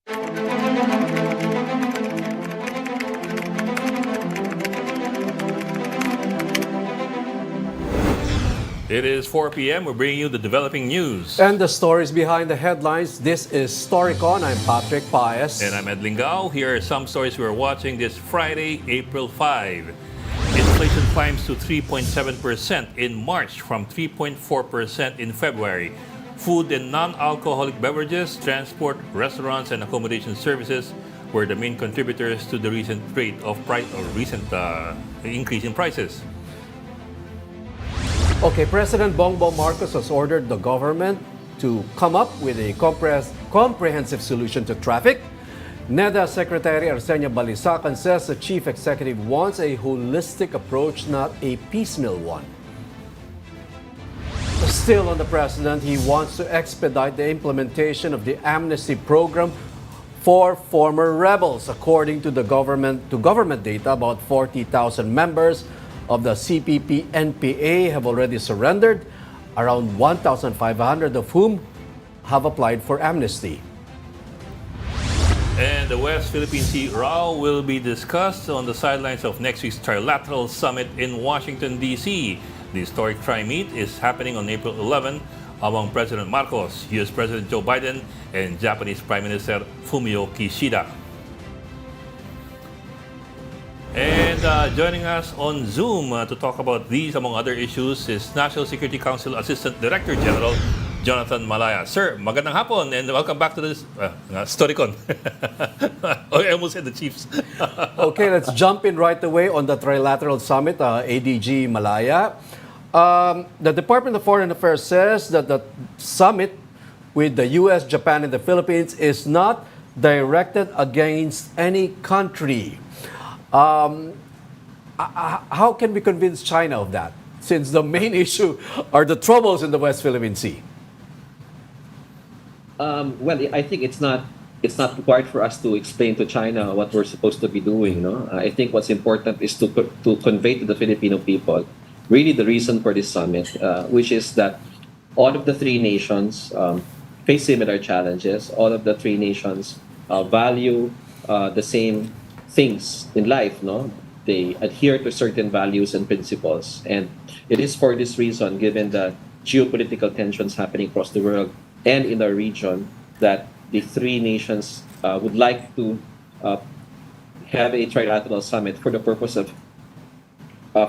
It is 4 p.m. We're bringing you the developing news. And the stories behind the headlines. This is Storycon. I'm Patrick Paez. And I'm Ed Lingao. Here are some stories we're watching this Friday, April 5. Inflation climbs to 3.7% in March from 3.4% in February. Food and non-alcoholic beverages, transport, restaurants, and accommodation services were the main contributors to the recent rate of price or recent increase in prices. Okay, President Bongbong Marcos has ordered the government to come up with a comprehensive solution to traffic. NEDA Secretary Arsenia Balisacan says the chief executive wants a holistic approach, not a piecemeal one. Still on the president, he wants to expedite the implementation of the amnesty program for former rebels. According to government data, about 40,000 members of the CPP-NPA have already surrendered, around 1,500 of whom have applied for amnesty. And the West Philippine Sea row will be discussed on the sidelines of next week's Trilateral Summit in Washington, D.C. The historic tri-meet is happening on April 11 among President Marcos, U.S. President Joe Biden, and Japanese Prime Minister Fumio Kishida. And joining us on Zoom to talk about these, among other issues, is National Security Council Assistant Director General Jonathan Malaya. Sir, magandang hapon and welcome back to this Storycon. I almost said the Chiefs. Okay, let's jump in right away on the Trilateral Summit, ADG Malaya. The Department of Foreign Affairs says that the summit with the U.S., Japan, and the Philippines is not directed against any country. How can we convince China of that, since the main issue are the troubles in the West Philippine Sea? Well, I think it's not required for us to explain to China what we're supposed to be doing. No, I think what's important is to convey to the Filipino people really the reason for this summit, which is that all of the three nations face similar challenges. All of the three nations value the same things in life. No, they adhere to certain values and principles, and it is for this reason, given the geopolitical tensions happening across the world and in our region, that the three nations would like to have a trilateral summit for the purpose of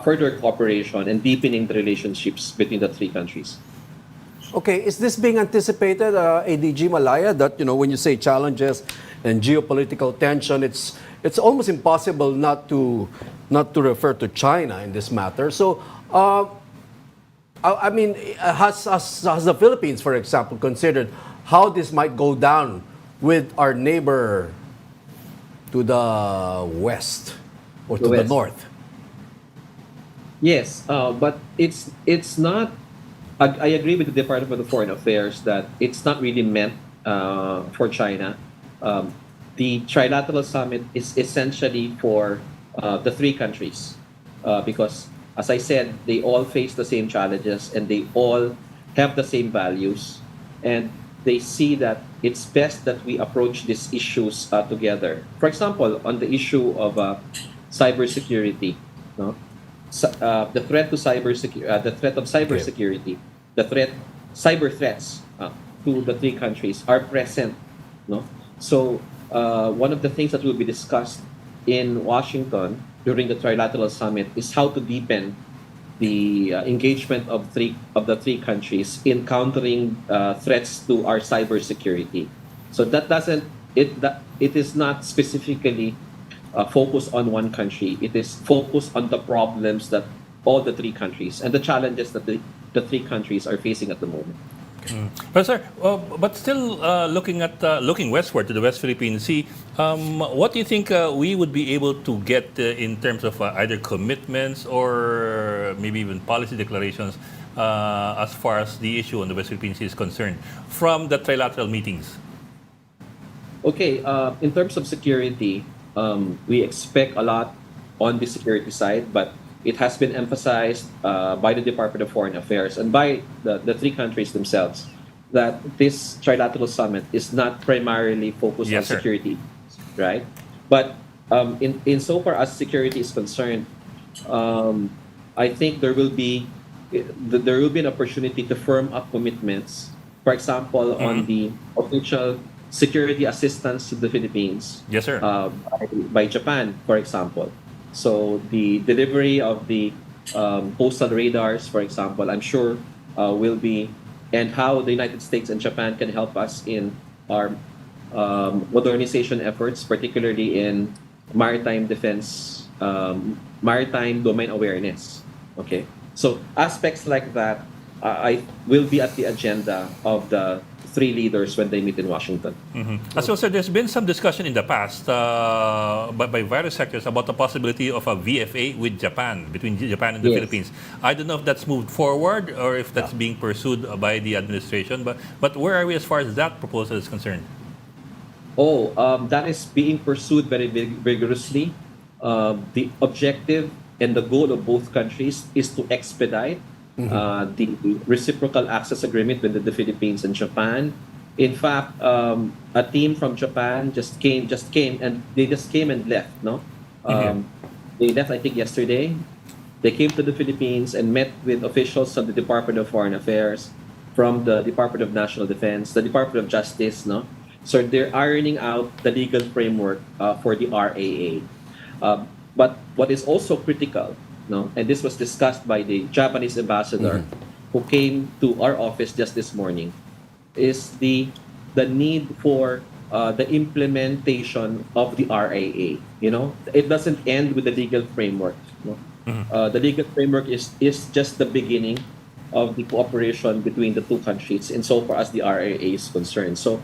further cooperation and deepening the relationships between the three countries. Okay, is this being anticipated, ADG Malaya, that when you say challenges and geopolitical tension, it's almost impossible not to refer to China in this matter. So, I mean, has the Philippines, for example, considered how this might go down with our neighbor to the west or to the north? Yes, but it's not. I agree with the Department of Foreign Affairs that it's not really meant for China. The Trilateral Summit is essentially for the three countries because, as I said, they all face the same challenges and they all have the same values, and they see that it's best that we approach these issues together. For example, on the issue of cybersecurity, no? The threat to cybersecurity, cyber threats to the three countries are present. No, so one of the things that will be discussed in Washington during the Trilateral Summit is how to deepen the engagement of the three countries in countering threats to our cybersecurity. So it is not specifically focused on one country. It is focused on the problems that all the three countries and the challenges that the three countries are facing at the moment. But sir, but still looking westward to the West Philippine Sea, what do you think we would be able to get in terms of either commitments or maybe even policy declarations as far as the issue on the West Philippine Sea is concerned from the trilateral meetings? Okay, in terms of security, we expect a lot on the security side, but it has been emphasized by the Department of Foreign Affairs and by the three countries themselves that this trilateral summit is not primarily focused on Yes, sir. security, right? But in so far as security is concerned, um, I think there will be an opportunity to firm up commitments. For example, on Mhm. the official security assistance to the Philippines Yes, sir. by Japan, for example. So the delivery of the postal radars, for example, I'm sure will be, and how the United States and Japan can help us in our modernization efforts, particularly in maritime defense, maritime domain awareness. Okay, so aspects like that I will be at the agenda of the three leaders when they meet in Washington. So, sir, there's been some discussion in the past by various sectors about the possibility of a VFA with Japan, between Japan and the Yes. Philippines. I don't know if that's moved forward or if that's being pursued by the administration, but where are we as far as that proposal is concerned? Oh, that is being pursued very vigorously. The objective and the goal of both countries is to expedite the reciprocal access agreement with the Philippines and Japan. In fact, a team from Japan just came and left. No, Mhm. um, they left I think yesterday. They came to the Philippines and met with officials of the Department of Foreign Affairs, from the Department of National Defense, the Department of Justice, no? So they're ironing out the legal framework for the RAA. But what is also critical, no, and this was discussed by the Japanese ambassador who came to our office just this morning, is the need for the implementation of the RAA. You know, it doesn't end with the legal framework. No? The legal framework is just the beginning of the cooperation between the two countries insofar as the RAA is concerned. So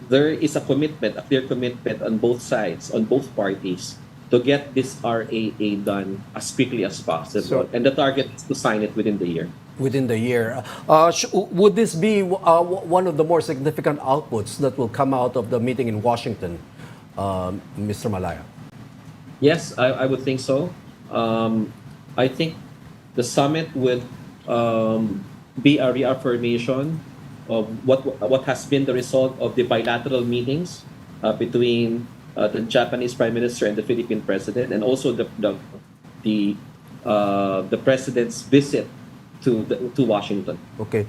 there is a commitment, a clear commitment on both sides, on both parties, to get this RAA done as quickly as possible. So And the target is to sign it within the year. within the year, would this be one of the more significant outputs that will come out of the meeting in Washington, Mr. Malaya? Yes, I would think so. I think the summit would be a reaffirmation of what has been the result of the bilateral meetings between the Japanese Prime Minister and the Philippine President, and also the the president's visit to Washington. Okay.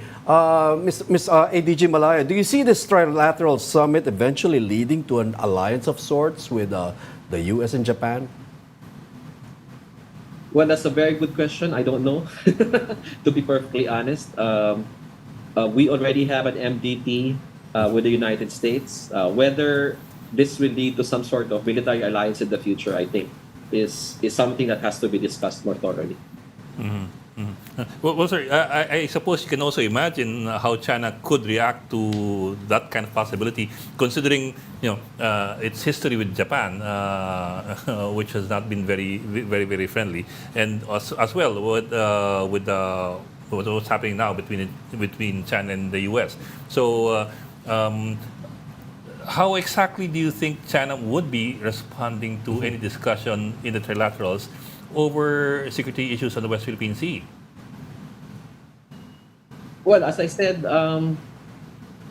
Miss ADG Malaya, do you see this trilateral summit eventually leading to an alliance of sorts with the U.S. and Japan? Well, that's a very good question. I don't know, to be perfectly honest. We already have an MDT with the United States. Whether this will lead to some sort of military alliance in the future, I think, is something that has to be discussed more thoroughly. Well, sir, I suppose you can also imagine how China could react to that kind of possibility, considering its history with Japan, which has not been very friendly, and as well with what's happening now between China and the U.S. So, how exactly do you think China would be responding to any discussion in the trilaterals over security issues on the West Philippine Sea? Well, as I said,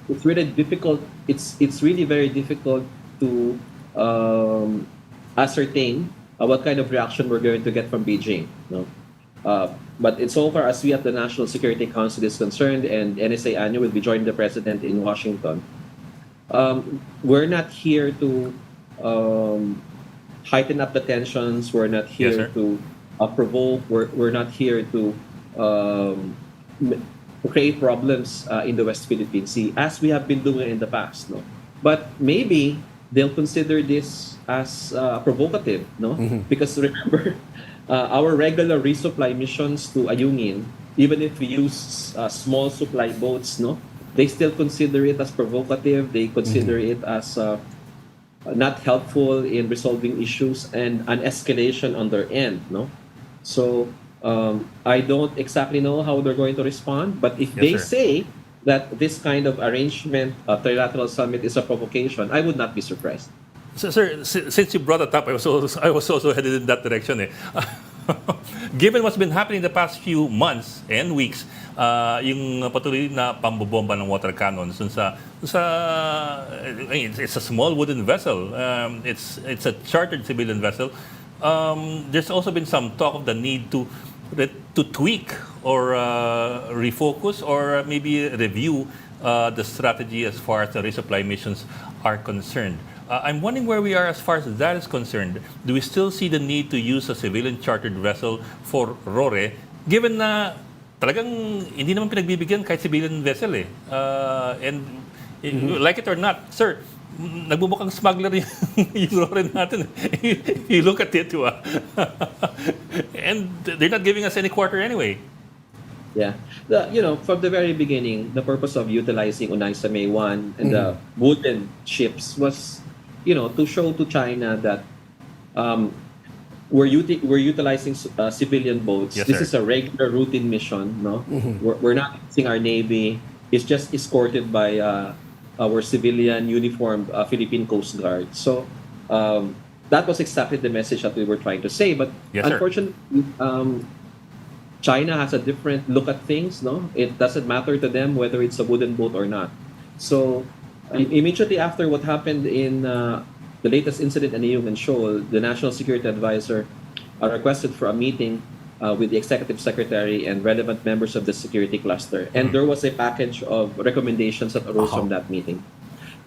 it's really difficult. It's really very difficult to ascertain what kind of reaction we're going to get from Beijing. No, but insofar as we at the National Security Council is concerned, and NSA Annual will be joining the president in Washington, we're not here to heighten up the tensions. We're not Yes, here sir. to provoke. We're not here to create problems in the West Philippine Sea, as we have been doing in the past. No, but maybe they'll consider this as provocative. No, because remember, our regular resupply missions to Ayungin, even if we use small supply boats, no, they still consider it as provocative. They consider it as not helpful in resolving issues and an escalation on their end. No, so I don't exactly know how they're going to respond. But if Yes, they sir. say that this kind of arrangement, trilateral summit, is a provocation, I would not be surprised. So, sir, since you brought it up, I was also headed in that direction. Given what's been happening the past few months and weeks, yung patuloy na pambobomba ng water cannons it's a small wooden vessel. It's a chartered civilian vessel. There's also been some talk of the need to tweak or refocus or maybe review the strategy as far as the resupply missions are concerned. I'm wondering where we are as far as that is concerned. Do we still see the need to use a civilian chartered vessel for RORE, given na talagang hindi naman pinagbibigyan kahit civilian vessel eh. Like it or not, sir, nagbubukang smuggler yung RORE natin. You look at it, and they're not giving us any quarter anyway. Yeah. From the very beginning, the purpose of utilizing Unaysa May 1 and the wooden ships was, to show to China that we're utilizing civilian boats. Yes, this sir. is a regular routine mission. No, we're not using our navy. It's just escorted by our civilian uniformed Philippine Coast Guard. So that was exactly the message that we were trying to say. But Yes, sir. unfortunately, China has a different look at things. No, it doesn't matter to them whether it's a wooden boat or not. So immediately after what happened in the latest incident in Ayungin Shoal, the National Security Advisor requested for a meeting with the Executive Secretary and relevant members of the security cluster. And there was a package of recommendations that arose from that meeting.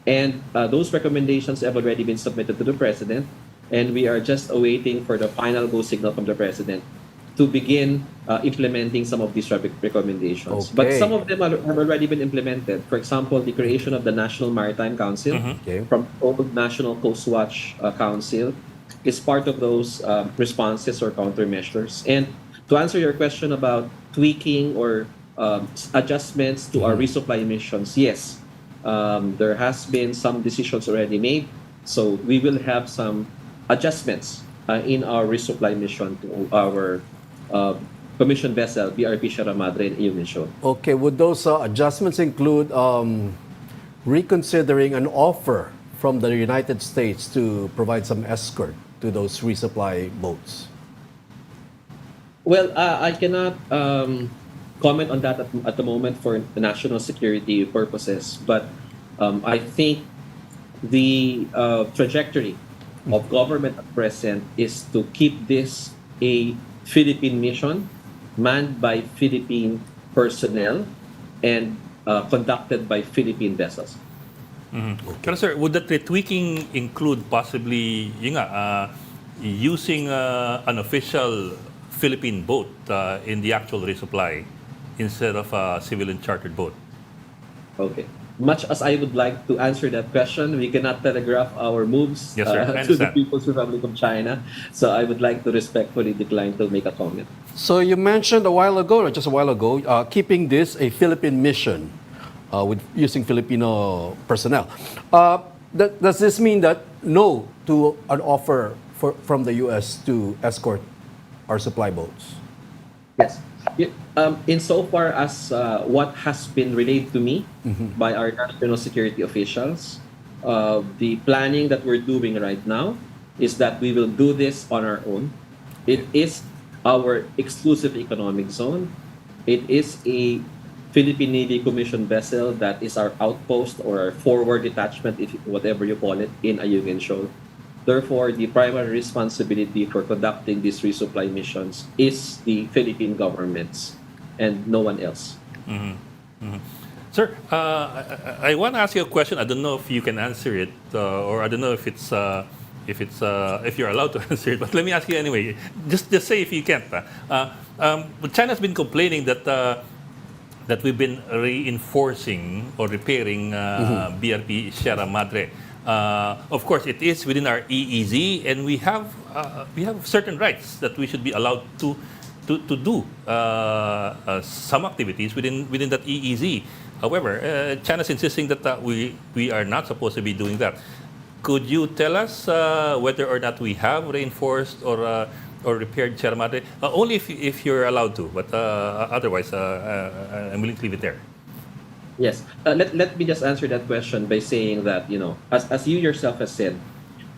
And those recommendations have already been submitted to the President, and we are just awaiting for the final go signal from the President to begin implementing some of these recommendations. Okay. But some of them have already been implemented. For example, the creation of the National Maritime Council Okay. from Old National Coast Watch Council is part of those responses or countermeasures. And to answer your question about tweaking or adjustments to our resupply missions, yes, there has been some decisions already made. So we will have some adjustments in our resupply mission to our commissioned vessel, BRP Sierra Madre in Ayungin Shoal. Okay, would those adjustments include reconsidering an offer from the United States to provide some escort to those resupply boats? Well, I cannot comment on that at the moment for the national security purposes, but I think the trajectory of government at present is to keep this a Philippine mission manned by Philippine personnel and conducted by Philippine vessels. Pero sir, would that retweaking include possibly using an official Philippine boat in the actual resupply instead of a civilian chartered boat? Okay. Much as I would like to answer that question, we cannot telegraph our moves Yes, sir. I to the understand. People's Republic of China. So I would like to respectfully decline to make a comment. So you mentioned a while ago, or just a while ago, keeping this a Philippine mission with using Filipino personnel. Does this mean that no to an offer from the U.S. to escort our supply boats? Yes. Insofar as what has been relayed to me by our national security officials, the planning that we're doing right now is that we will do this on our own. It is our exclusive economic zone. It is a Philippine Navy commissioned vessel that is our outpost or our forward detachment, whatever you call it, in Ayungin Shoal. Therefore, the primary responsibility for conducting these resupply missions is the Philippine government's and no one else. Sir, I want to ask you a question. I don't know if you can answer it, or I don't know if if you're allowed to answer it. But let me ask you anyway. Just say if you can't. China's been complaining that we've been reinforcing or repairing BRP Sierra Madre. Of course, it is within our EEZ, and we have certain rights that we should be allowed to do some activities within that EEZ. However, China's insisting that we are not supposed to be doing that. Could you tell us whether or not we have reinforced or repaired Sierra Madre? Only if you're allowed to, but otherwise, I'm willing to leave it there. Yes. Let me just answer that question by saying that, as you yourself have said,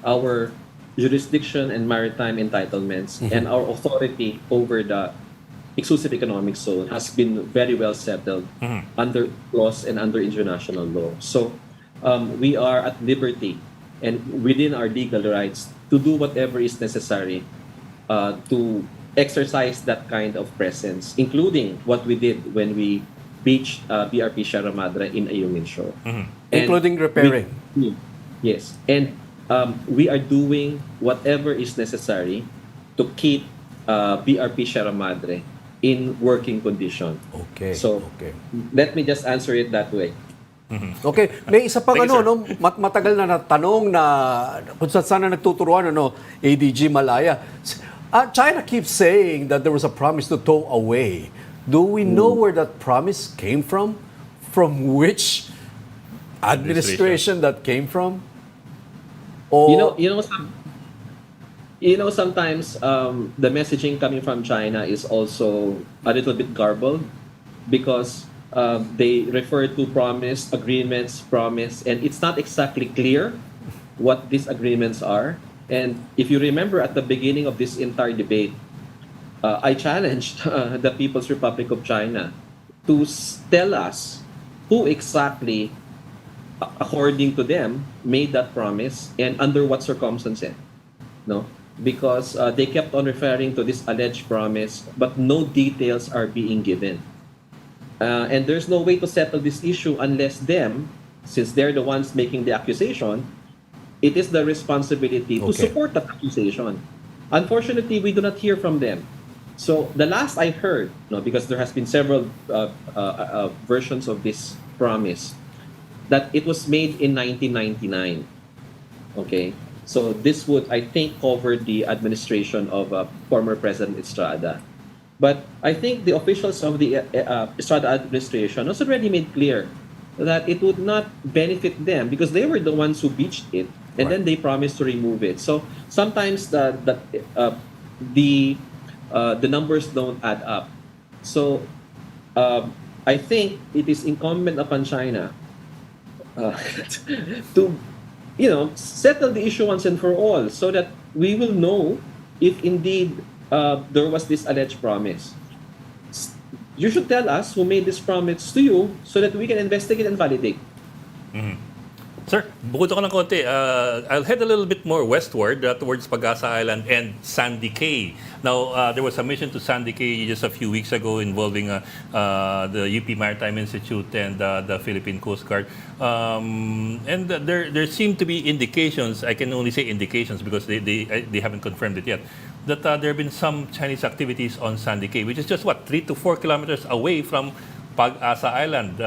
our jurisdiction and maritime entitlements, and our authority over the exclusive economic zone has been very well settled under laws and under international law. So we are at liberty and within our legal rights to do whatever is necessary to exercise that kind of presence, including what we did when we beached BRP Sierra Madre in Ayungin Shoal. And Including repairing. yes. And we are doing whatever is necessary to keep BRP Sierra Madre in working condition. Okay. So okay. let me just answer it that way. Okay, may isa pang Thank you, ano, sir. no, matagal na tanong na kung saan na nagtuturuan, ano, ADG Malaya. China keeps saying that there was a promise to tow away. Do we know where that promise came from? From which administration that came from? Or, Sometimes the messaging coming from China is also a little bit garbled because they refer to promise, agreements, promise, and it's not exactly clear what these agreements are. And if you remember at the beginning of this entire debate, I challenged the People's Republic of China to tell us who exactly, according to them, made that promise and under what circumstances. No? Because they kept on referring to this alleged promise, but no details are being given. And there's no way to settle this issue unless them, since they're the ones making the accusation, it is the responsibility to support that accusation. Unfortunately, we do not hear from them. So the last I heard, because there has been several versions of this promise, that it was made in 1999. Okay, so this would, I think, cover the administration of former President Estrada. But I think the officials of the Estrada administration has already made clear that it would not benefit them because they were the ones who beached it, and then they promised to remove it. So sometimes the numbers don't add up. So I think it is incumbent upon China to settle the issue once and for all, so that we will know if indeed there was this alleged promise. You should tell us who made this promise to you so that we can investigate and validate. Sir, bukod ako ng konti, I'll head a little bit more westward towards Pag-asa Island and Sandy Cay. Now, there was a mission to Sandy Cay just a few weeks ago involving the UP Maritime Institute and the Philippine Coast Guard. And there seem to be indications, I can only say indications because they haven't confirmed it yet, that there have been some Chinese activities on Sandy Cay, which is just, 3 to 4 kilometers away from Pag-asa Island.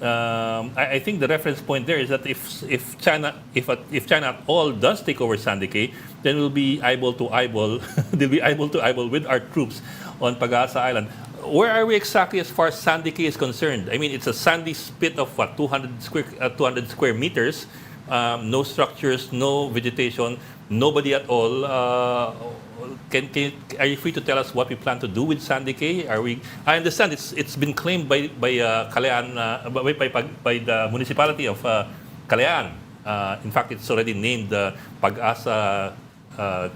I think the reference point there is that if China at all does take over Sandy Cay, then we'll be able to eyeball they'll be able to eyeball with our troops on Pag-asa Island. Where are we exactly as far as Sandy Cay is concerned? I mean, it's a sandy spit of 200 square meters, no structures, no vegetation, nobody at all. Are you free to tell us what we plan to do with Sandy Cay? I understand it's been claimed by Kalayaan, by the municipality of Kalayaan. In fact, it's already named Pag-asa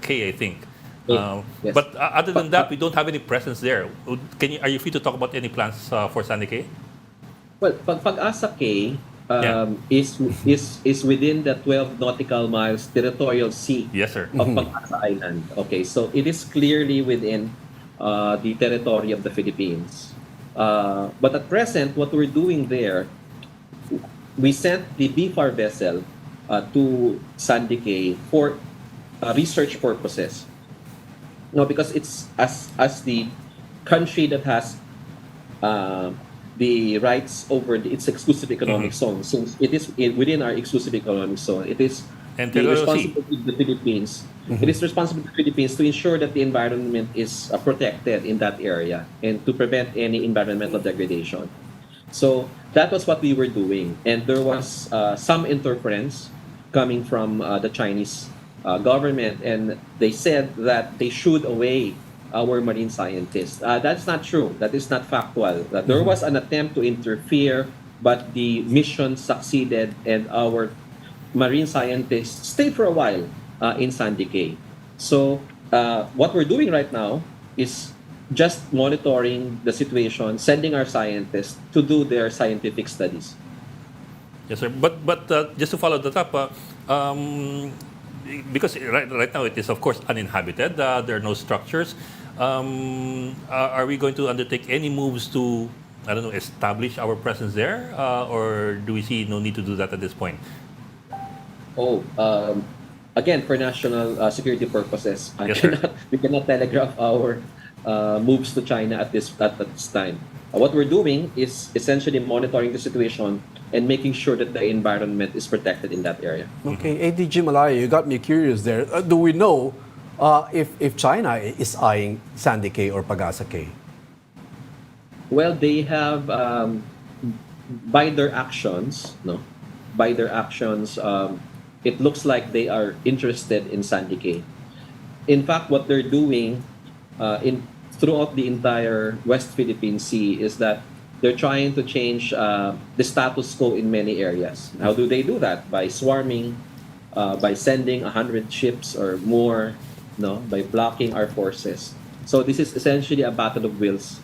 Cay, I think. Yes. But other than that, we don't have any presence there. Are you free to talk about any plans for Sandy Cay? Well, Pag-asa Cay is within the 12 nautical miles territorial sea of Pag-asa Island. Okay, so it is clearly within the territory of the Philippines. But at present, what we're doing there, we sent the BFAR vessel to Sandy Cay for research purposes. No, because it's as the country that has the rights over its exclusive economic zone. Since it is within our exclusive economic zone, it is the responsibility of the Philippines. It is responsible of the Philippines to ensure that the environment is protected in that area and to prevent any environmental degradation. So that was what we were doing, and there was some interference coming from the Chinese government, and they said that they shooed away our marine scientists. That's not true. That is not factual. There was an attempt to interfere, but the mission succeeded, and our marine scientists stayed for a while in Sandy Cay. So what we're doing right now is just monitoring the situation, sending our scientists to do their scientific studies. Yes, sir. But just to follow that up, because right now it is of course uninhabited. There are no structures. Are we going to undertake any moves to, I don't know, establish our presence there, or do we see no need to do that at this point? Oh, again, for national security purposes, Yes, sir. we cannot telegraph our moves to China at this time. What we're doing is essentially monitoring the situation and making sure that the environment is protected in that area. Okay, ADG Malaya, you got me curious there. Do we know if China is eyeing Sandy Cay or Pagasa Cay? Well, they have by their actions, no, by their actions, it looks like they are interested in Sandy Cay. In fact, what they're doing throughout the entire West Philippine Sea is that they're trying to change the status quo in many areas. How do they do that? By swarming, by sending 100 ships or more, no, by blocking our forces. So this is essentially a battle of wills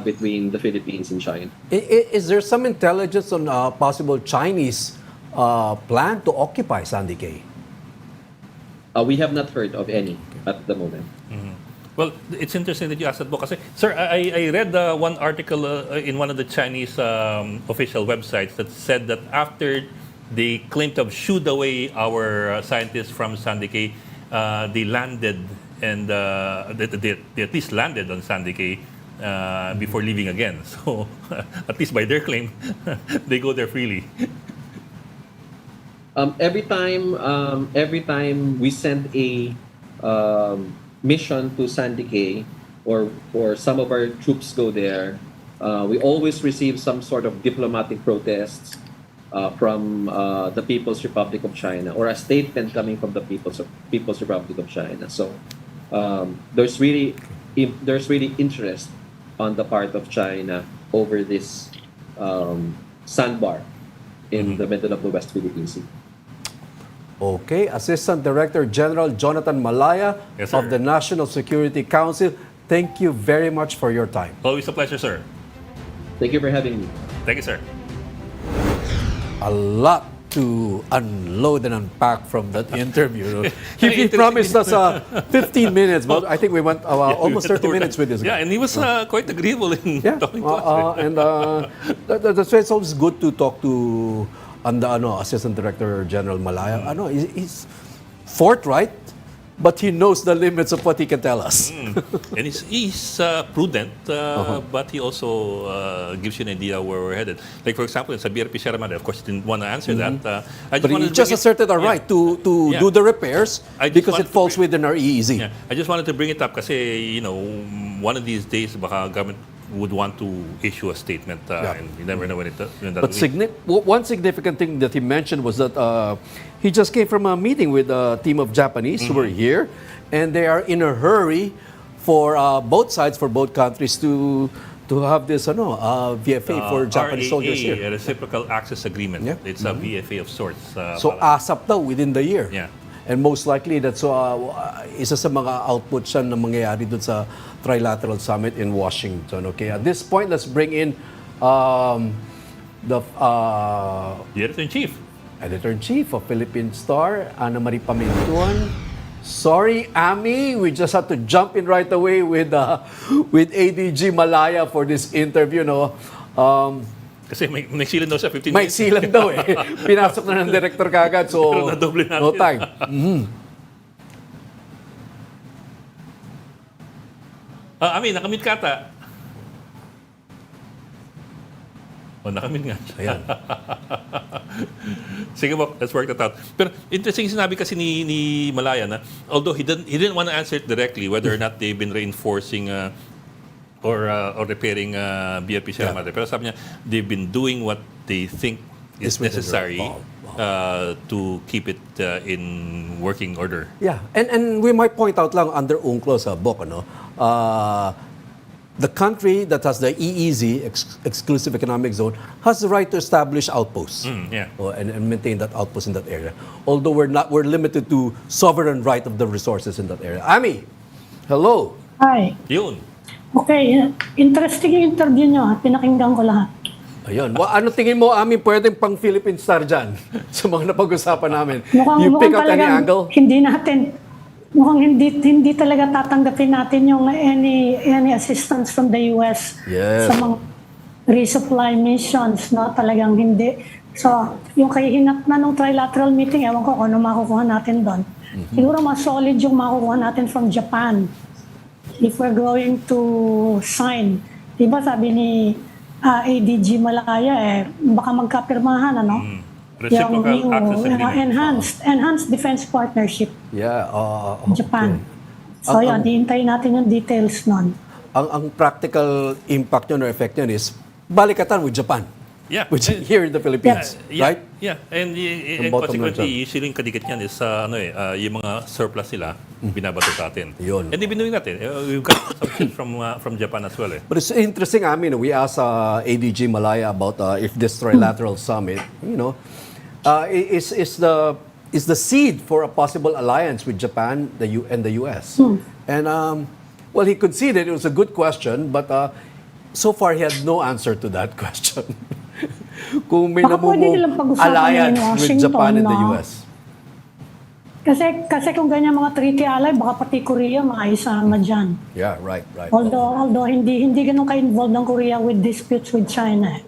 between the Philippines and China. Is there some intelligence on a possible Chinese plan to occupy Sandy Cay? We have not heard of any at the moment. Well, it's interesting that you asked that, book kasi, sir, I read one article in one of the Chinese official websites that said that after they claimed to have shooed away our scientists from Sandy Cay, they landed and they at least landed on Sandy Cay before leaving again. So, at least by their claim, they go there freely. Every time we send a mission to Sandy Cay, or some of our troops go there, we always receive some sort of diplomatic protests from the People's Republic of China, or a statement coming from the People's Republic of China. So there's really interest on the part of China over this sandbar in the middle of the West Philippine Sea. Okay, Assistant Director General Jonathan Malaya Yes, sir. of the National Security Council, thank you very much for your time. Always a pleasure, sir. Thank you for having me. Thank you, sir. A lot to unload and unpack from that interview. He promised us 15 minutes, but I think we went almost 30 minutes with this guy. Yeah, and he was quite agreeable in Yeah, talking to us. that's why it's always good to talk to Assistant Director General Malaya. He's forthright, but he knows the limits of what he can tell us. And he's prudent, but he also gives you an idea where we're headed. Like, for example, in BRP Sierra Madre, of course, he didn't want to answer that. But he just asserted a right to do the repairs because it falls within our EEZ. Yeah, I just wanted to bring it up kasi, one of these days, baka government would want to issue a statement, and you never know when that But one significant thing that he mentioned was that he just came from a meeting with a team of Japanese who were here, and they are in a hurry for both sides, for both countries to have this VFA for Japanese soldiers RAA, here. a reciprocal access agreement. Yeah. It's a VFA of sorts. So ASAP daw within the year. Yeah. And most likely that's isa sa mga outputs yan na mangyayari doon sa Trilateral Summit in Washington. Okay, at this point, let's bring in the Editor-in-Chief. Editor-in-Chief of Philippine Star, Amy Pamintuan. Sorry, Amy, we just had to jump in right away with ADG Malaya for this interview. No, Kasi may silan daw siya 15 may minutes. silang daw eh. Pinasok na ng director kagad, so Pero nadoble natin. no time. Ami, nakamit ka ata. Nakamit nga. Ayan. Sige po, let's work that out. Pero interesting sinabi kasi ni Malaya na although he didn't want to answer it directly whether or not they've been reinforcing or repairing BRP Sierra Madre. Pero sabi niya, they've been doing what they think is Is within necessary their to keep it in working order. Yeah, and we might point out lang under UNCLOS book, the country that has the EEZ, Exclusive Economic Zone, has the right to establish outposts and maintain that outpost in that area. Although we're limited to sovereign right of the resources in that area. Ami, hello. Hi. Yun. Okay, interesting yung interview nyo at pinakinggan ko lahat. Ayun. Ano tingin mo, Ami, pwedeng pang Philippine Star dyan sa mga napag-usapan namin? You pick out any angle? Mukhang hindi talaga tatanggapin natin yung any assistance from the US sa mga resupply missions, no? Talagang hindi. So, yung kahihinat na ng trilateral meeting, ewan ko kung ano makukuha natin doon. Siguro mas solid yung makukuha natin from Japan if we're going to sign. Diba sabi ni ADG Malaya, baka magkapirmahan, ano? Reciprocal access agreement. Enhanced defense partnership. Yeah. Japan. So yun, diintayin natin yung details nun. Ang practical impact yun or effect yun is balikatan with Japan. Yeah. Which is here in the Philippines, right? Yeah. And consequently, usually yung kadikit yan is yung mga surplus nila, binabato sa atin. Yun. And ibinuwi natin. We've got some shit from Japan as well. But it's interesting, I mean, we asked ADG Malaya about if this trilateral summit, is the seed for a possible alliance with Japan and the US. And, well, he conceded it was a good question, but so far he had no answer to that question. Kung may namumong alliance with Japan and the US. Kasi kung ganyan mga treaty ally, baka pati Korea maisama dyan. Yeah, right. Although hindi ganun ka-involved ng Korea with disputes with China.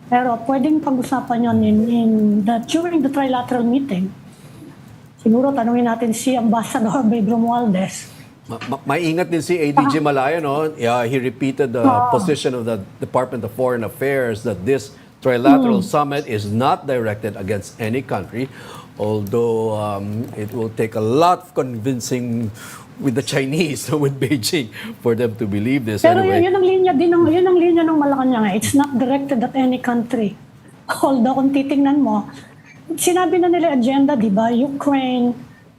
Pero pwedeng pag-usapan yun during the trilateral meeting. Siguro tanungin natin si Ambassador Pedro Romualdez. Maingat din si ADG Malaya, no? Yeah, he repeated the position of the Department of Foreign Affairs that this trilateral summit is not directed against any country, although it will take a lot of convincing with the Chinese, with Beijing, for them to believe this. Pero anyway. yun ang linya ng Malacanang. It's not directed at any country. Although kung titingnan mo, sinabi na nila agenda, di ba? Ukraine,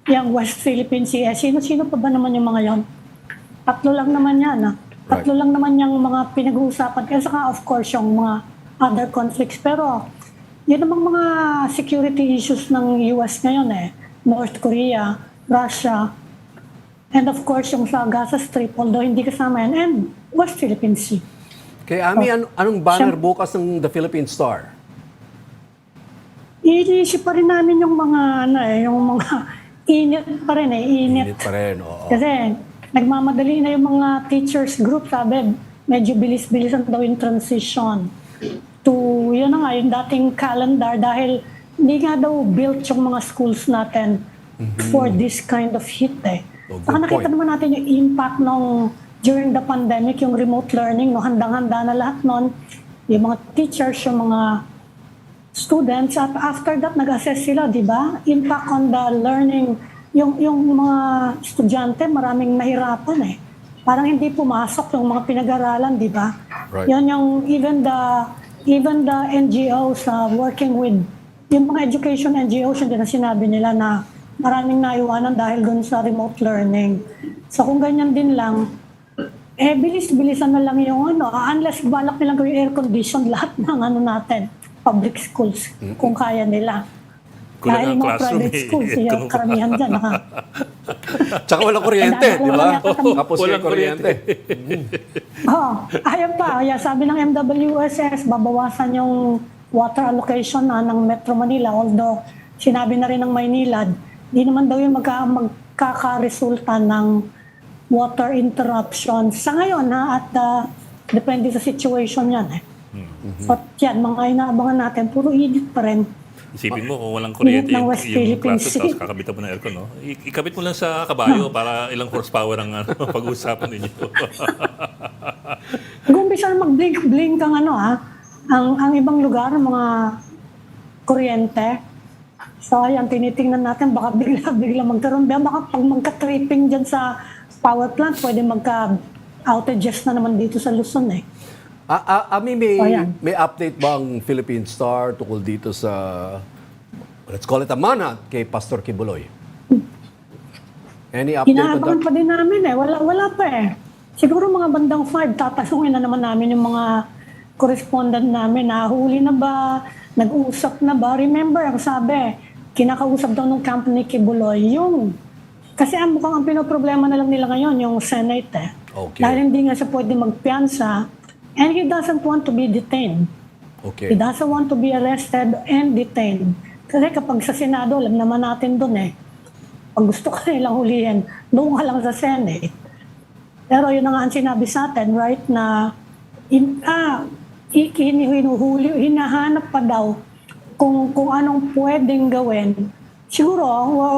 yung West Philippine Sea, sino pa ba naman yung mga yon? Tatlo lang naman yan. Tatlo lang naman yung mga pinag-uusapan. Kaya saka of course yung mga other conflicts. Pero yun namang mga security issues ng US ngayon North Korea, Russia, and of course yung sa Gaza Strip, although hindi kasama yan, and West Philippine Sea. Kay Ami, anong banner bukas ng The Philippine Star? Iisip pa rin namin yung mga yung mga init pa rin init pa rin, oo. Kasi nagmamadali na yung mga teachers group, sabi, medyo bilis-bilisan daw yung transition to, yun na nga, yung dating calendar dahil hindi nga daw built yung mga schools natin for this kind of heat Saka nakita naman natin yung impact during the pandemic, yung remote learning, handang-handa na lahat nun, yung mga teachers, yung mga students, at after that, nag-assess sila, di ba? Impact on the learning, yung mga estudyante, maraming nahirapan Parang hindi pumasok yung mga pinag-aralan, di ba? Right. Yan yung, even the NGOs working with, yung mga education NGOs, yung na sinabi nila na maraming naiwanan dahil dun sa remote learning. So kung ganyan din lang, bilis-bilisan na lang yung unless balak nilang gawin air condition lahat ng natin. Public schools, kung kaya nila. Dahil mga private schools, yung karamihan dyan. Tsaka walang kuryente, di ba? Tapos walang kuryente. Ayaw pa. Sabi ng MWSS, babawasan yung water allocation ng Metro Manila. Although, sinabi na rin ng Maynilad, di naman daw yung magkakaresulta ng water interruption. Sa ngayon, at depende sa situation yan. So, yan, mga inaabangan natin, puro init pa rin. Isipin mo, kung walang kuryente yung klase, tapos kakabitan mo ng aircon, no? Ikabit mo lang sa kabayo para ilang horsepower ang pag-uusapan ninyo. Gumbisa na mag-blink-blink ang ibang lugar, mga kuryente. So, ayan, tinitingnan natin, baka bigla magkaroon. Baka pag magka-tripping dyan sa power plant, pwede magka-outages na naman dito sa Luzon Ami, may update bang Philippine Star tungkol dito sa, let's call it a manhunt kay Pastor Kibuloy? Any update on that? Inaabangan pa din namin Wala pa Siguro mga bandang 5, tatanungin na naman namin yung mga correspondent namin, nahuli na ba, nag-uusap na ba. Remember, ang sabi, kinakausap daw ng company Kibuloy, kasi mukhang ang pinoproblema na lang nila ngayon, yung Senate Okay. Dahil hindi nga siya pwede magpiyansa, and he doesn't want to be detained. Okay. He doesn't want to be arrested and detained. Kasi kapag sa Senado, alam naman natin doon pag gusto ka nilang hulihin, doon ka lang sa Senate. Pero yun na nga ang sinabi sa atin, right, na hinahanap pa daw kung anong pwedeng gawin. Siguro,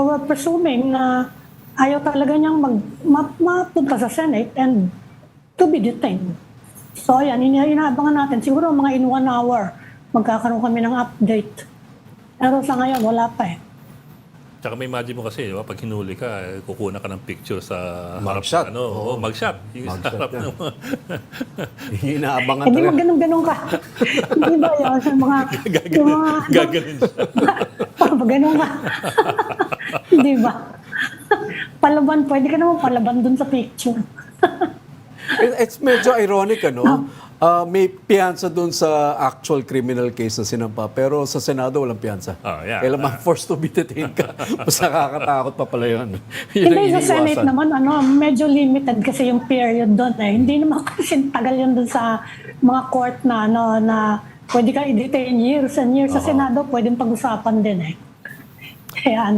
we're presuming na ayaw talaga niyang mapunta sa Senate and to be detained. So, ayan, inaabangan natin. Siguro mga in 1 hour, magkakaroon kami ng update. Pero sa ngayon, wala pa Tsaka may imagine mo kasi, di ba, pag hinuli ka, kukuha ka ng picture sa harap. Mugshot. Mugshot. Yung sa Mugshot harap yan. ng mga... Inaabangan Hindi talaga. mo ganun-ganun ka. Hindi ba yun? Sa mga... Gaganon siya. Ganun ka. Hindi ba? Palaban, pwede ka naman palaban dun sa picture. It's medyo ironic, may piyansa dun sa actual criminal case na sinampa, pero sa Senado walang piyansa. Oh, yeah. Kailangan forced to be detained ka. Mas nakakatakot pa pala yun. Yun ang Hindi, sa iniiwasan. Senate naman, medyo limited kasi yung period doon Hindi naman kasi tagal yun doon sa mga court na, na pwede ka i-detain years and years. Sa Senado, pwedeng pag-usapan din Kaya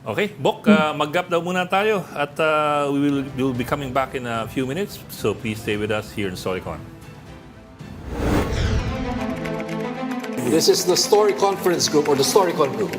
Okay, Bok, mag-gap daw muna tayo at we will be coming back in a few minutes. So please stay with us here in Storycon. This is the Story Conference Group or the Storycon Group.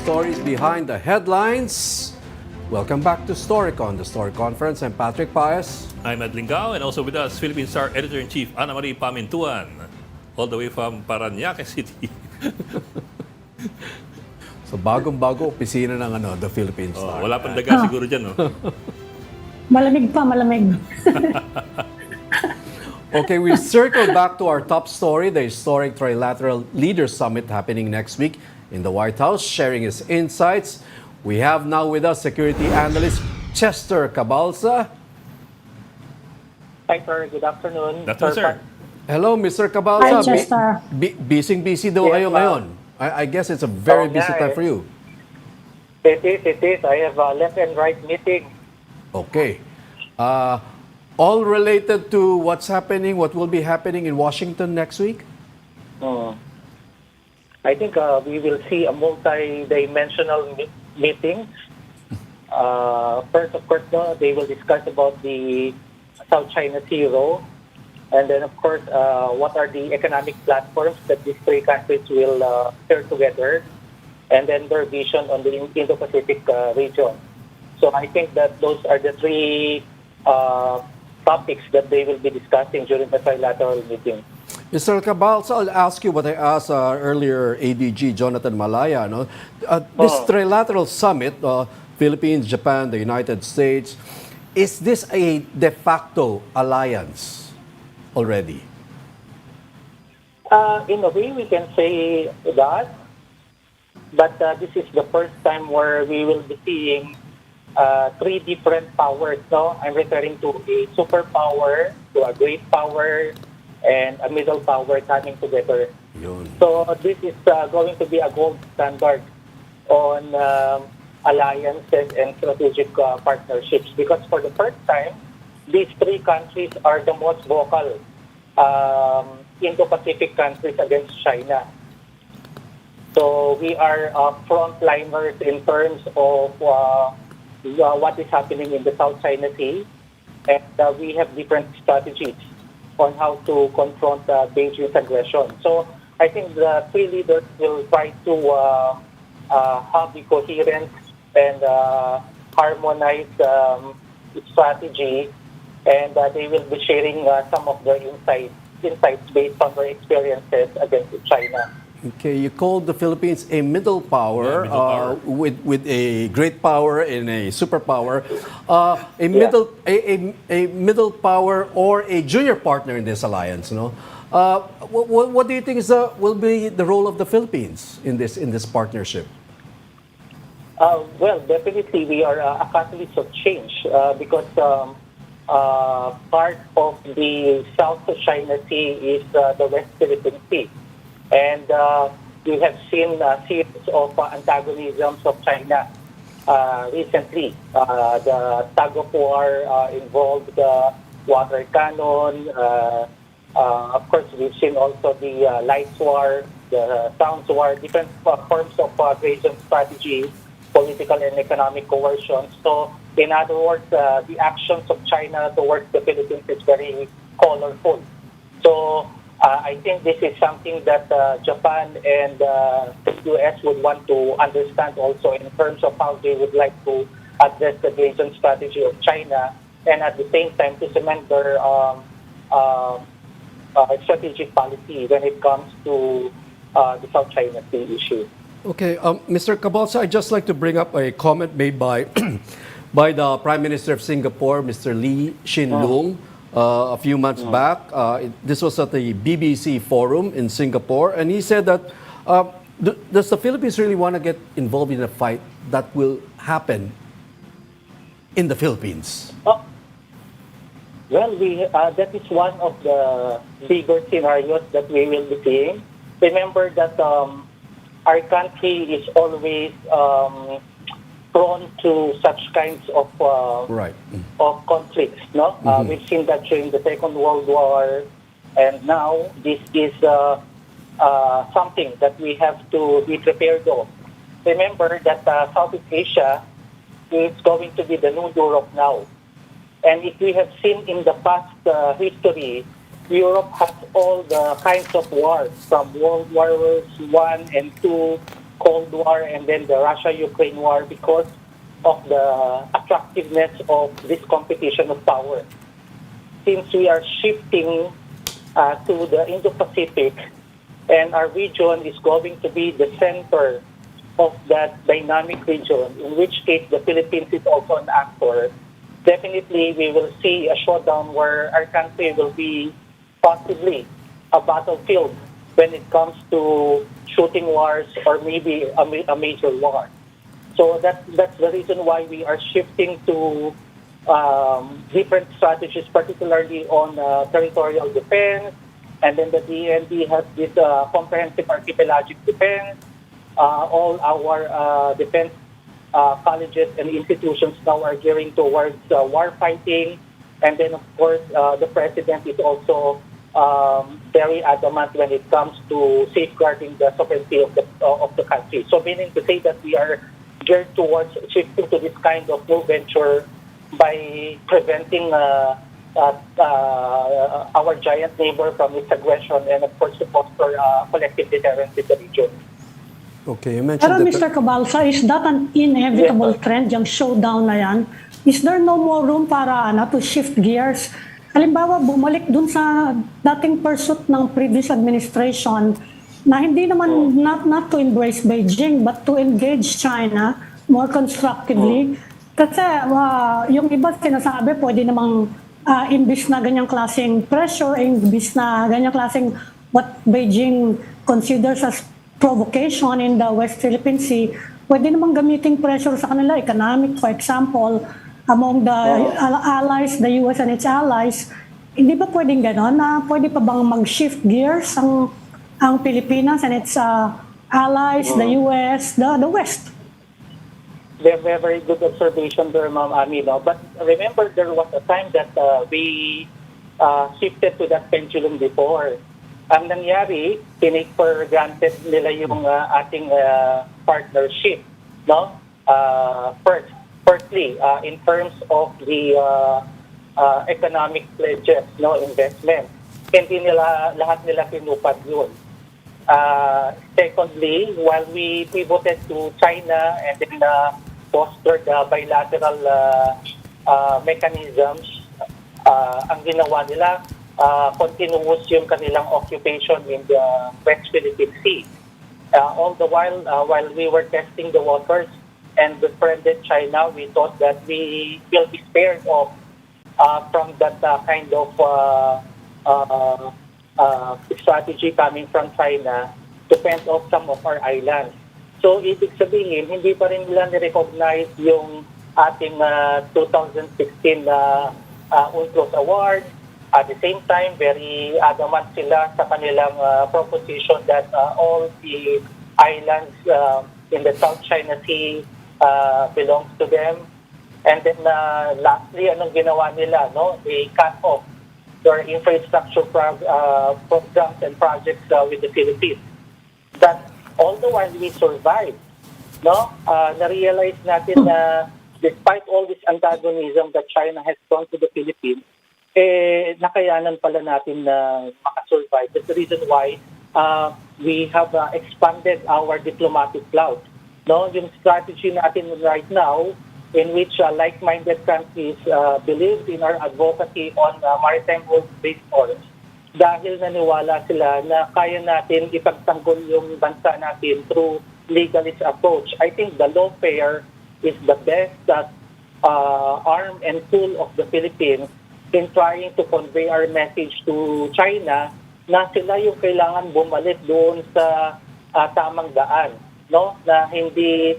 stories behind the headlines. Welcome back to Storycon, the Story Conference. I'm Patrick Paez. I'm at Lingao, and also with us, Philippine Star Editor-in-Chief Amy Pamintuan, all the way from Parañaque City. So bagong-bago opisina ng the Philippine Star. Wala pang daga siguro dyan, no? Malamig pa, malamig. Okay, we circle back to our top story, the historic Trilateral Leaders Summit happening next week in the White House, sharing his insights. We have now with us security analyst Chester Cabalsa. Hi, sir. Good afternoon. That's right, sir. Hello, Mr. Cabalsa. Hi, Chester. Busy daw Yes, kayo ma'am. ngayon. I guess it's a very busy time for you. It is. I have a left and right meeting. Okay. All related to what's happening, what will be happening in Washington next week? I think we will see a multi-dimensional meeting. First, of course, they will discuss about the South China Sea role. And then, of course, what are the economic platforms that these three countries will share together. And then their vision on the Indo-Pacific region. So I think that those are the three topics that they will be discussing during the trilateral meeting. Mr. Cabalsa, I'll ask you what I asked earlier ADG Jonathan Malaya. No? This trilateral summit, Philippines, Japan, the United States, is this a de facto alliance already? In a way, we can say that. But this is the first time where we will be seeing three different powers. No, I'm referring to a superpower, to a great power, and a middle power coming together. Yun. So this is going to be a gold standard on alliances and strategic partnerships, because for the first time, these three countries are the most vocal Indo-Pacific countries against China. So we are frontliners in terms of what is happening in the South China Sea, and we have different strategies on how to confront Beijing's aggression. So I think the three leaders will try to have a coherent and harmonized strategy, and they will be sharing some of their insights based on their experiences against China. Okay, you called the Philippines a middle power, with a great power and a superpower. A middle power or a junior partner in this alliance. No, what do you think will be the role of the Philippines in this partnership? Well, definitely we are a catalyst of change because part of the South China Sea is the West Philippine Sea. And we have seen a series of antagonisms of China recently. The tug of war involved the water cannon. Of course, we've seen also the lights war, the sounds war, different forms of aggression strategy, political and economic coercion. So, in other words, the actions of China towards the Philippines is very colorful. So, I think this is something that Japan and the U.S. would want to understand also in terms of how they would like to address the aggression strategy of China, and at the same time to cement their strategic policy when it comes to the South China Sea issue. Okay, Mr. Cabalsa, I'd just like to bring up a comment made by by the Prime Minister of Singapore, Mr. Lee Hsien Loong. A few months back. This was at the BBC forum in Singapore, and he said that does the Philippines really want to get involved in a fight that will happen in the Philippines? Well, that is one of the bigger scenarios that we will be seeing. Remember that our country is always prone to such kinds of of conflicts. No, we've seen that during the Second World War, and now this is something that we have to be prepared of. Remember that Southeast Asia is going to be the new Europe now, and if we have seen in the past history, Europe has all the kinds of wars from World War I and II Cold War and then the Russia-Ukraine war because of the attractiveness of this competition of power. Since we are shifting to the Indo-Pacific and our region is going to be the center of that dynamic region, in which case the Philippines is also an actor, definitely we will see a showdown where our country will be possibly a battlefield when it comes to shooting wars or maybe a major war. So that's the reason why we are shifting to different strategies, particularly on territorial defense, and then the DND has this comprehensive archipelagic defense. All our defense colleges and institutions now are gearing towards war fighting, and then of course the president is also very adamant when it comes to safeguarding the sovereignty of the country. So meaning to say that we are geared towards shifting to this kind of new venture by preventing our giant neighbor from its aggression and of course to foster collective deterrence in the region. Okay, you mentioned Pero Mr. Cabalsa, is that an inevitable trend, yung showdown na yan? Is there no more room para to shift gears? Halimbawa, bumalik dun sa dating pursuit ng previous administration na hindi naman not to embrace Beijing but to engage China more constructively. Kasi yung iba sinasabi pwede namang imbis na ganyang klaseng pressure, imbis na ganyang klaseng what Beijing considers as provocation in the West Philippine Sea, pwede namang gamiting pressure sa kanila, economic, for example, among the allies, the US and its allies. Hindi ba pwedeng gano'n? Pwede pa bang mag-shift gears ang Pilipinas and its allies, the US, the West? Very, very good observation there, Ma'am Ami. No? But remember, there was a time that we shifted to that pendulum before. Ang nangyari, tinake for granted nila yung ating partnership. No? Firstly, in terms of the economic pledges, no, investment, hindi lahat nila pinupad yun. Secondly, while we pivoted to China and then fostered bilateral mechanisms, ang ginawa nila, continuous yung kanilang occupation in the West Philippine Sea. All the while we were testing the waters and befriended China, we thought that we will be spared of from that kind of strategy coming from China to fend off some of our islands. So, ibig sabihin, hindi pa rin nila ni-recognize yung ating 2016 UNCLOS Award. At the same time, very adamant sila sa kanilang proposition that all the islands in the South China Sea belongs to them. And then lastly, anong ginawa nila? No? They cut off their infrastructure programs and projects with the Philippines. That all the while we survived, no? Na-realize natin na despite all this antagonism that China has brought to the Philippines, nakayanan pala natin na makasurvive. That's the reason why we have expanded our diplomatic clout. No? Yung strategy natin right now, in which like-minded countries believe in our advocacy on maritime world-based forums, dahil naniwala sila na kaya natin ipagtanggol yung bansa natin through legalist approach. I think the lawfare is the best arm and tool of the Philippines in trying to convey our message to China na sila yung kailangan bumalik doon sa tamang daan, no? Na hindi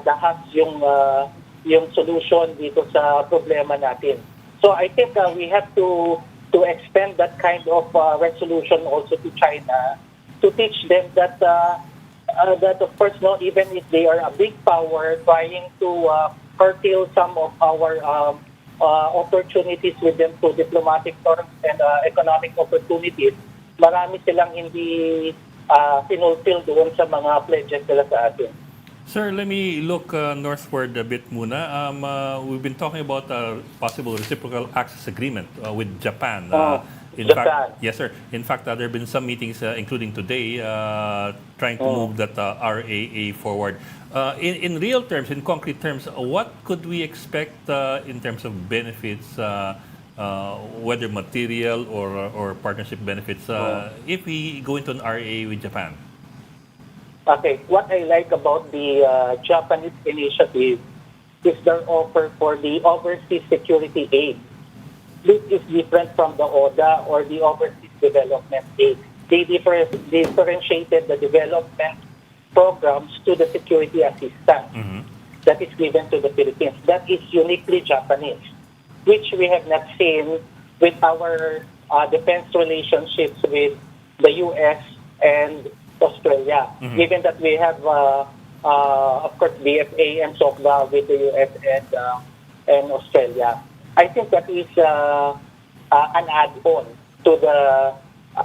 dahas yung solution dito sa problema natin. So I think we have to extend that kind of resolution also to China to teach them that of course, no, even if they are a big power trying to curtail some of our opportunities with them to diplomatic terms and economic opportunities, marami silang hindi pinulfill doon sa mga pledges nila sa atin. Sir, let me look northward a bit muna. We've been talking about a possible reciprocal access agreement with Japan. In Japan. fact, yes, sir. In fact, there have been some meetings, including today, trying to move that RAA forward. In real terms, in concrete terms, what could we expect in terms of benefits, whether material or partnership benefits, if we go into an RAA with Japan? Okay, what I like about the Japanese initiative is their offer for the overseas security aid. This is different from the ODA or the overseas development aid. They differentiated the development programs to the security assistance that is given to the Philippines. That is uniquely Japanese, which we have not seen with our defense relationships with the U.S. and Australia. Given that we have, of course, BFA and SOCVA with the U.S. and Australia. I think that is an add-on to the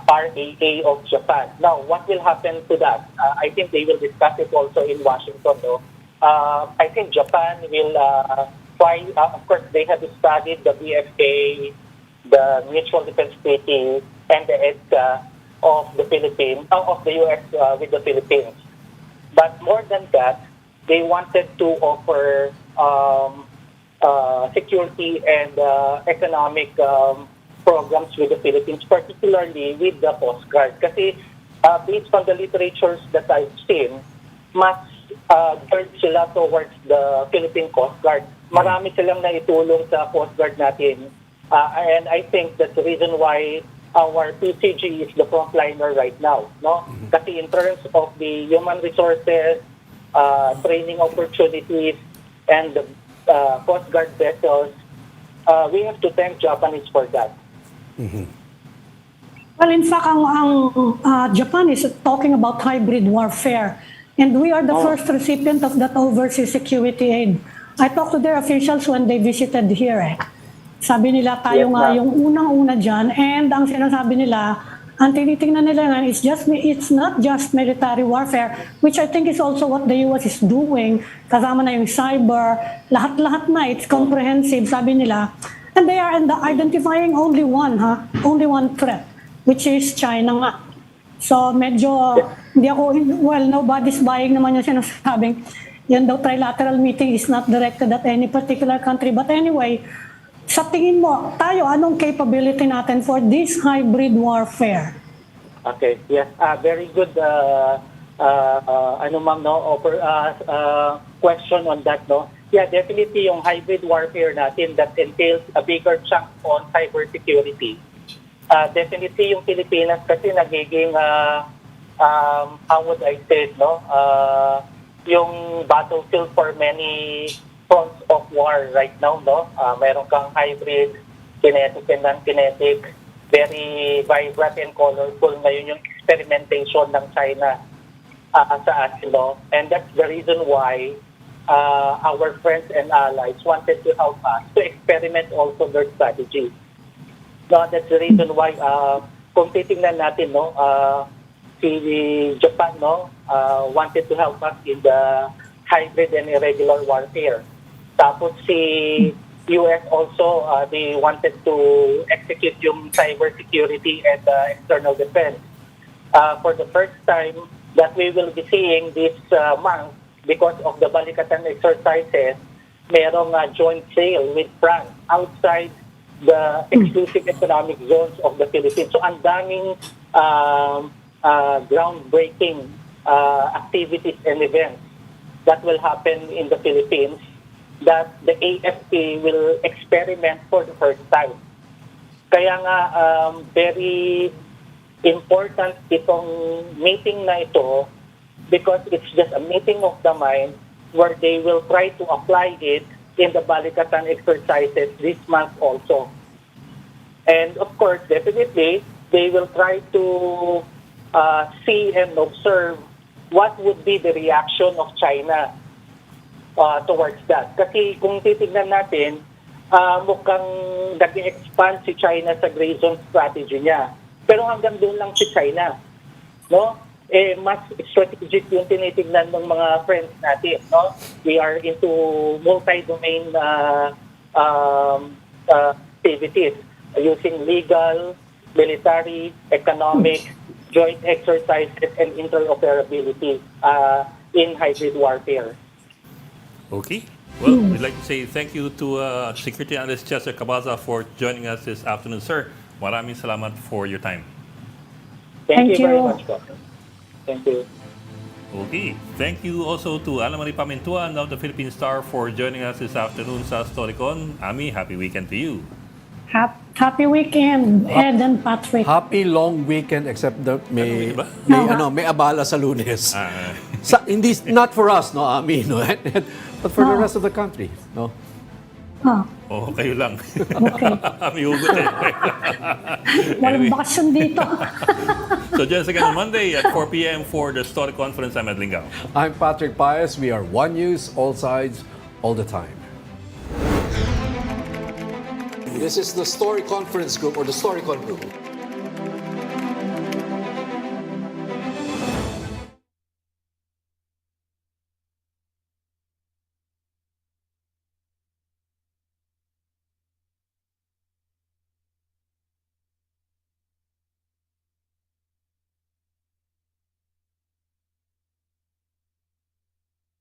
RAA of Japan. Now, what will happen to that? I think they will discuss it also in Washington. No? I think Japan will try, of course, they have studied the BFA, the Mutual Defense Treaty, and the EDCA of the Philippines, of the U.S. With the Philippines. But more than that, they wanted to offer security and economic programs with the Philippines, particularly with the Coast Guard. Kasi based on the literatures that I've seen, mas geared sila towards the Philippine Coast Guard. Marami silang naitulong sa Coast Guard natin. And I think that's the reason why our PCG is the frontliner right now. No? Kasi in terms of the human resources, training opportunities, and the Coast Guard vessels, we have to thank Japanese for that. Well, in fact, Japan is talking about hybrid warfare. And we are the first recipient of that overseas security aid. I talked to their officials when they visited here. Sabi nila, tayo nga yung unang-una dyan. And ang sinasabi nila, ang tinitingnan nila nga, it's not just military warfare, which I think is also what the US is doing. Kasama na yung cyber, lahat-lahat na, it's comprehensive, sabi nila. And they are identifying only one threat, which is China nga. So medyo, hindi ako, well, nobody's buying naman yung sinasabing, yan daw trilateral meeting is not directed at any particular country. But anyway, sa tingin mo, tayo, anong capability natin for this hybrid warfare? Okay, yes. Very good question on that, no? Yeah, definitely yung hybrid warfare natin that entails a bigger chunk on cybersecurity. Definitely yung Pilipinas kasi nagiging, how would I say it, no? Yung battlefield for many fronts of war right now, no? Meron kang hybrid, kinetic and non-kinetic, very vibrant and colorful. Ngayon yung experimentation ng China sa atin, no? And that's the reason why our friends and allies wanted to help us to experiment also their strategy. No, that's the reason why kung titingnan natin, no, si Japan, no, wanted to help us in the hybrid and irregular warfare. Tapos si US also, they wanted to execute yung cybersecurity and external defense. For the first time that we will be seeing this month, because of the Balikatan exercises, merong joint sale with France outside the exclusive economic zones of the Philippines. So ang daming groundbreaking activities and events that will happen in the Philippines that the AFP will experiment for the first time. Kaya nga, very important itong meeting na ito because it's just a meeting of the mind where they will try to apply it in the Balikatan exercises this month also. And of course, definitely, they will try to see and observe what would be the reaction of China towards that. Kasi kung titignan natin, mukhang nag-expand si China sa gray zone strategy niya. Pero hanggang doon lang si China. No? Mas strategic yung tinitignan ng mga friends natin. No? We are into multi-domain activities using legal, military, economic, joint exercises, and interoperability in hybrid warfare. Okay. Well, we'd like to say thank you to Security Analyst Chester Cabaza for joining us this afternoon, sir. Maraming salamat for your time. Thank Thank you very you. much po. Thank you. Okay. Thank you also to Amy Pamintuan of the Philippine Star for joining us this afternoon sa Storycon. Ami, happy weekend to you. Happy weekend, Ed and Patrick. Happy long weekend except that may Ano, ba? may abala sa Lunes. Ah. Hindi not for us, no, Ami, no, but for the rest of the country, no. Ah, Oh, kayo lang. okay. Ami, hugot eh. Walang bakasyon dito. So join us again on Monday at 4 p.m. for the Story Conference. I'm at Lingao. I'm Patrick Paez. We are One News, all sides, all the time. This is the Story Conference Group or the Storycon Group.